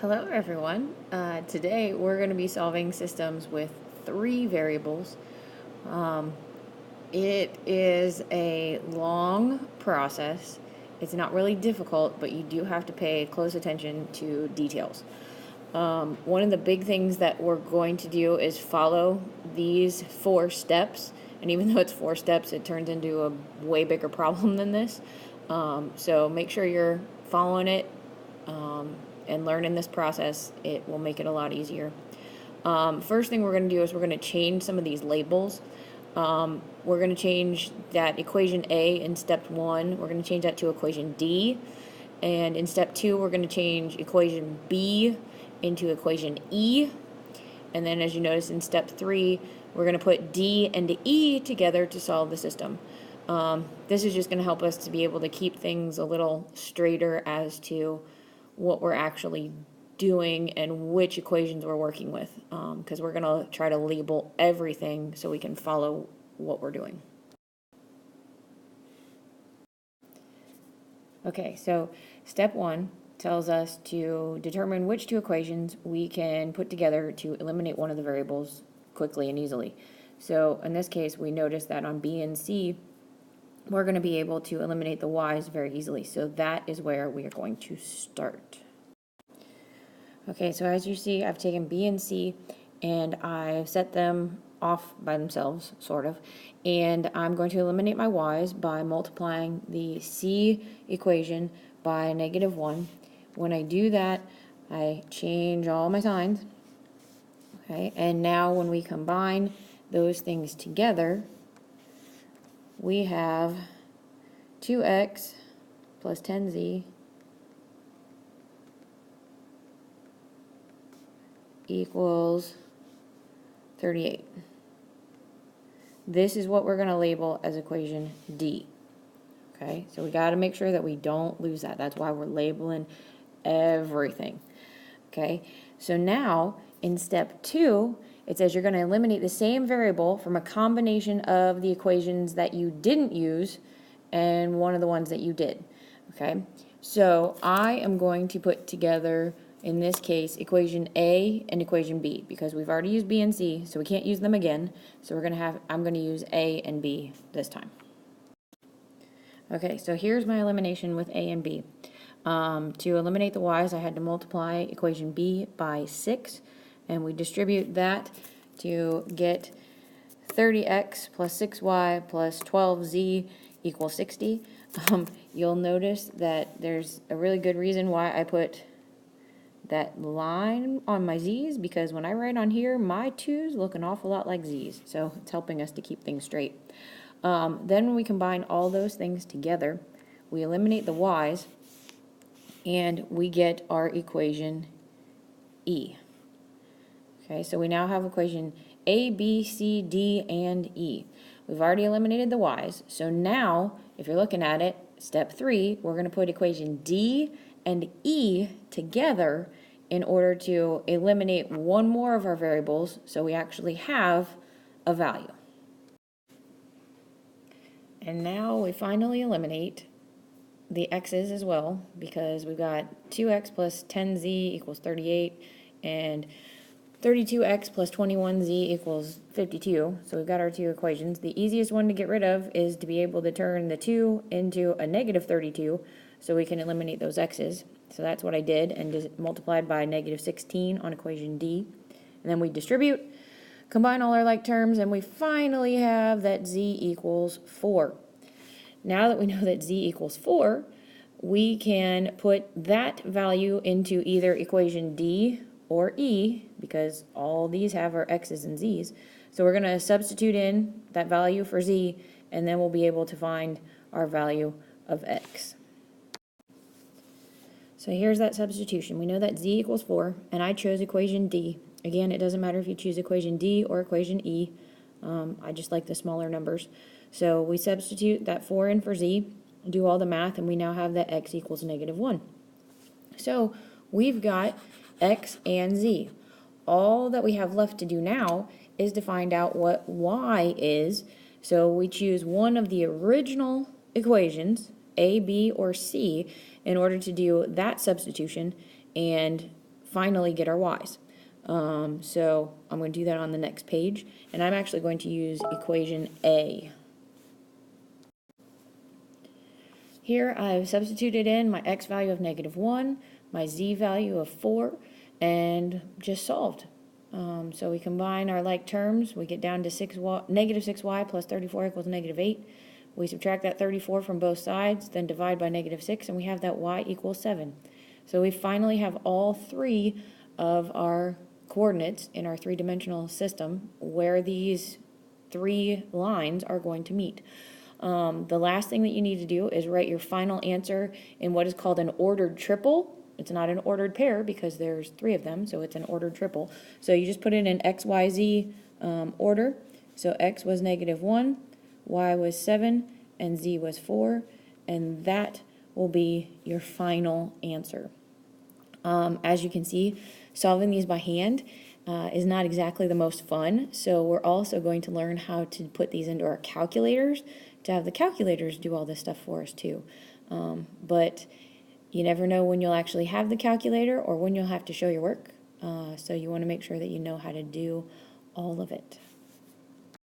Hello everyone. Today we're going to be solving systems with 3 variables. Um, it is a long process. It's not really difficult, but you do have to pay close attention to details. One of the big things that we're going to do is follow these 4 steps. And even though it's 4 steps, it turns into a way bigger problem than this. So make sure you're following it and learning this process. It will make it a lot easier. First thing we're going to do is we're going to change some of these labels. We're going to change that equation A in step 1. We're going to change that to equation D. And in step 2, we're going to change equation B into equation E. And then as you notice in step 3, we're going to put D and E together to solve the system. This is just going to help us to be able to keep things a little straighter as to what we're actually doing and which equations we're working with, because we're going to try to label everything so we can follow what we're doing. Okay, so step 1 tells us to determine which 2 equations we can put together to eliminate one of the variables quickly and easily. So in this case, we notice that on B and C, we're going to be able to eliminate the y's very easily. So that is where we are going to start. Okay, so as you see, I've taken B and C and I've set them off by themselves, sort of, and I'm going to eliminate my y's by multiplying the C equation by -1. When I do that, I change all my signs, okay, and now when we combine those things together, we have 2x plus 10z equals 38. This is what we're going to label as equation D. Okay, so we got to make sure that we don't lose that. That's why we're labeling everything. Okay, so now in step 2, it says you're going to eliminate the same variable from a combination of the equations that you didn't use and one of the ones that you did. Okay, so I am going to put together, in this case, equation A and equation B, because we've already used B and C, so we can't use them again. So I'm going to use A and B this time. Okay, so here's my elimination with A and B. To eliminate the y's, I had to multiply equation B by 6, and we distribute that to get 30x plus 6y plus 12z equals 60. You'll notice that there's a really good reason why I put that line on my z's, because when I write on here, my 2's look an awful lot like z's, so it's helping us to keep things straight. Then when we combine all those things together, we eliminate the y's, and we get our equation E. Okay, so we now have equation A, B, C, D, and E. We've already eliminated the y's, so now, if you're looking at it, step 3, we're going to put equation D and E together in order to eliminate one more of our variables, so we actually have a value. And now we finally eliminate the x's as well, because we've got 2x plus 10z equals 38, and 32x plus 21z equals 52. So we've got our 2 equations. The easiest one to get rid of is to be able to turn the 2 into a -32, so we can eliminate those x's. So that's what I did, and just multiplied by -16 on equation D. And then we distribute, combine all our like terms, and we finally have that z equals 4. Now that we know that z equals 4, we can put that value into either equation D or E, because all these have our x's and z's. So we're going to substitute in that value for z, and then we'll be able to find our value of x. So here's that substitution. We know that z equals 4, and I chose equation D. Again, it doesn't matter if you choose equation D or equation E. I just like the smaller numbers. So we substitute that 4 in for z, do all the math, and we now have that x equals -1. So we've got x and z. All that we have left to do now is to find out what y is. So we choose one of the original equations, A, B, or C, in order to do that substitution and finally get our y's. So I'm going to do that on the next page, and I'm actually going to use equation A. Here I've substituted in my x value of -1, my z value of 4, and just solved. So we combine our like terms, we get down to -6y plus 34 equals -8. We subtract that 34 from both sides, then divide by -6, and we have that y equals 7. So we finally have all three of our coordinates in our three-dimensional system where these three lines are going to meet. The last thing that you need to do is write your final answer in what is called an ordered triple. It's not an ordered pair because there's three of them, so it's an ordered triple. So you just put it in X, Y, Z order. So X was -1, Y was 7, and Z was 4, and that will be your final answer. As you can see, solving these by hand is not exactly the most fun, so we're also going to learn how to put these into our calculators to have the calculators do all this stuff for us too. But you never know when you'll actually have the calculator or when you'll have to show your work, so you want to make sure that you know how to do all of it.